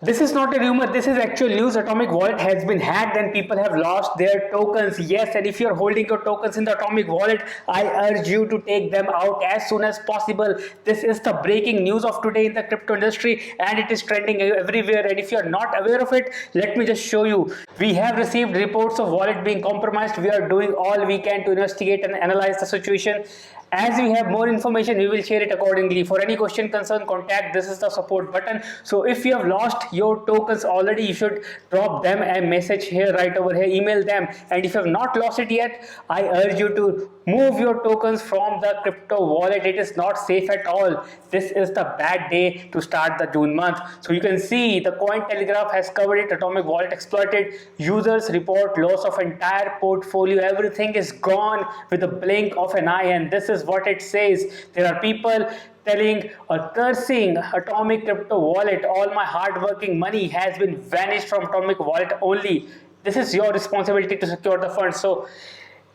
This is not a rumor, this is actual news. Atomic Wallet has been hacked and people have lost their tokens. Yes, and if you're holding your tokens in the Atomic Wallet, I urge you to take them out as soon as possible. This is the breaking news of today in the crypto industry and it is trending everywhere. And if you're not aware of it, let me just show you. We have received reports of wallet being compromised. We are doing all we can to investigate and analyze the situation. As we have more information, we will share it accordingly. For any question, concern, contact. This is the support button. So if you have lost your tokens already, you should drop them a message here, right over here, email them. And if you have not lost it yet, I urge you to move your tokens from the crypto wallet. It is not safe at all. This is the bad day to start the June month. So you can see the Cointelegraph has covered it. Atomic Wallet exploited. Users report loss of entire portfolio. Everything is gone with a blink of an eye, and this is what it says. There are people telling or cursing Atomic crypto wallet. All my hard-working money has been vanished from Atomic wallet only. This is your responsibility to secure the funds. So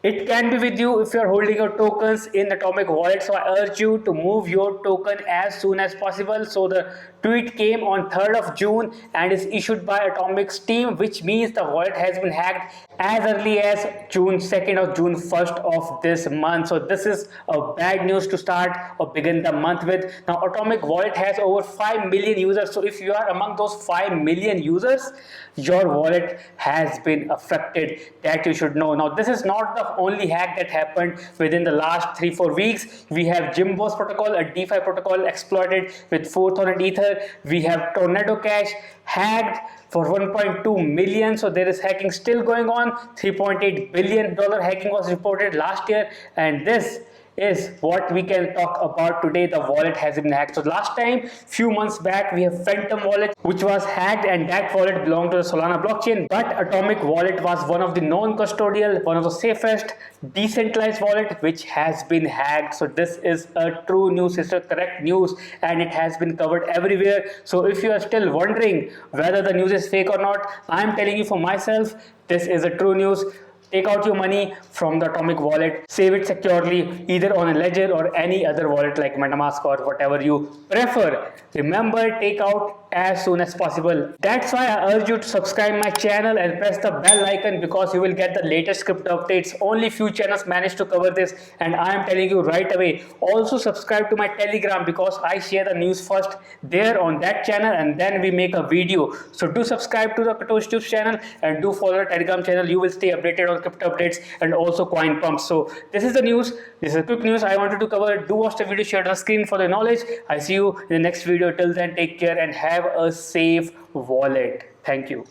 it can be with you if you are holding your tokens in Atomic Wallet. So I urge you to move your token as soon as possible. So the tweet came on 3rd of June and is issued by Atomic's team, which means the wallet has been hacked as early as June 2nd or June 1st of this month. So this is a bad news to start or begin the month with. Now Atomic Wallet has over 5 million users. So if you are among those 5 million users, your wallet has been affected. That you should know. Now this is not the only hack that happened within the last 3-4 weeks. We have Jimbos protocol, a DeFi protocol exploited with 4,000 Ether. We have Tornado Cash hacked for 1.2 million. So there is hacking still going on. $3.8 billion hacking was reported last year, and this is what we can talk about today. The wallet has been hacked. So last time, few months back, we have Phantom wallet which was hacked, and that wallet belonged to the Solana blockchain. But Atomic wallet was one of the non-custodial, one of the safest decentralized wallet which has been hacked. So this is a true news, it's a correct news, and it has been covered everywhere. So if you are still wondering whether the news is fake or not, I am telling you for myself, this is a true news. Take out your money from the Atomic wallet, save it securely either on a Ledger or any other wallet like MetaMask or whatever you prefer. Remember, take out as soon as possible. That's why I urge you to subscribe my channel and press the bell icon, because you will get the latest crypto updates. Only few channels manage to cover this, and I am telling you right away. Also subscribe to my Telegram, because I share the news first there on that channel and then we make a video. So do subscribe to the Katosh Tubes channel and do follow the Telegram channel. You will stay updated on crypto updates and also coin pumps. So this is the news. This is a quick news I wanted to cover. Do watch the video, share the screen for the knowledge. I see you in the next video. Till then, take care and have a safe wallet. Thank you.